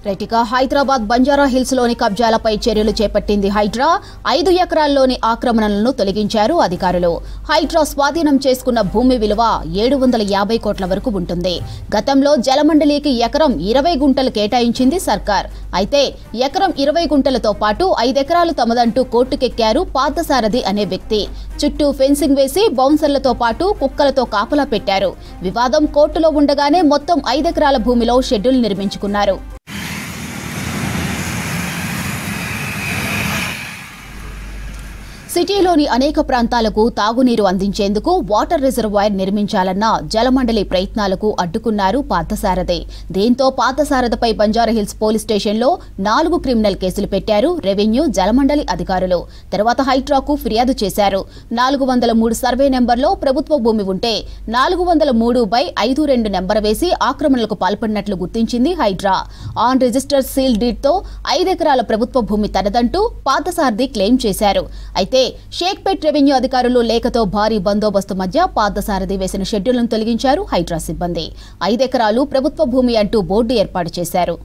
రైటిక Hyderabad Banjara hills లోని కబ్జాలపై చర్యలు చేపట్టింది హైడ్రా 5 ఎకరాల్లోని ఆక్రమణలను తొలగించారు అధికారులు. హైడ్రా స్వాధీనం చేసుకున్న భూమి విలువ 750 కోట్ల వరకు ఉంటుంది. గతంలో జలమండలికి ఎకరం 20 గుంటలు కేటాయించింది సర్కార్. అయితే ఎకరం 20 గుంటలతో పాటు 5 ఎకరాలు తమదంటూ కోర్టుకెక్కారు పార్థసారథి అనే వ్యక్తి. చుట్టూ ఫెన్సింగ్ వేసి బౌన్సర్లతో పాటు కుక్కలతో కాపలా పెట్టారు. వివాదం కోర్టులో ఉండగానే మొత్తం 5 ఎకరాల భూమిలో షెడ్యూల్ నిర్మించుకున్నారు. సిటీలోని అనేక ప్రాంతాలకు తాగునీరు అందించేందుకు వాటర్ రిజర్వాయర్ నిర్మించాలన్న జలమండలి ప్రయత్నాలకు అడ్డుకున్నారు పార్థసారథి. దీంతో పార్థసారథిపై బంజారాహిల్స్ పోలీస్ స్టేషన్లో 4 క్రిమినల్ కేసులు పెట్టారు రెవెన్యూ జలమండలి అధికారులు. తర్వాత హైడ్రాకు ఫిర్యాదు చేశారు. 403 సర్వే నెంబర్లో ప్రభుత్వ భూమి ఉంటే 403/52 నెంబర్ వేసి ఆక్రమణలకు పాల్పడినట్లు గుర్తించింది హైడ్రా. ఆన్ రిజిస్టర్ సీల్ డీడ్తో 5 ఎకరాల ప్రభుత్వ భూమి తనదంటూ పార్థసారథి క్లెయిమ్ చేశారు. అయితే షేక్పేట్ రెవెన్యూ అధికారులు లేఖతో భారీ బందోబస్తు మధ్య పార్థసారథి వేసిన షెడ్యూల్ను తొలగించారు హైడ్రా సిబ్బంది. 5 ఎకరాలు ప్రభుత్వ భూమి అంటూ బోర్డు ఏర్పాటు చేశారు.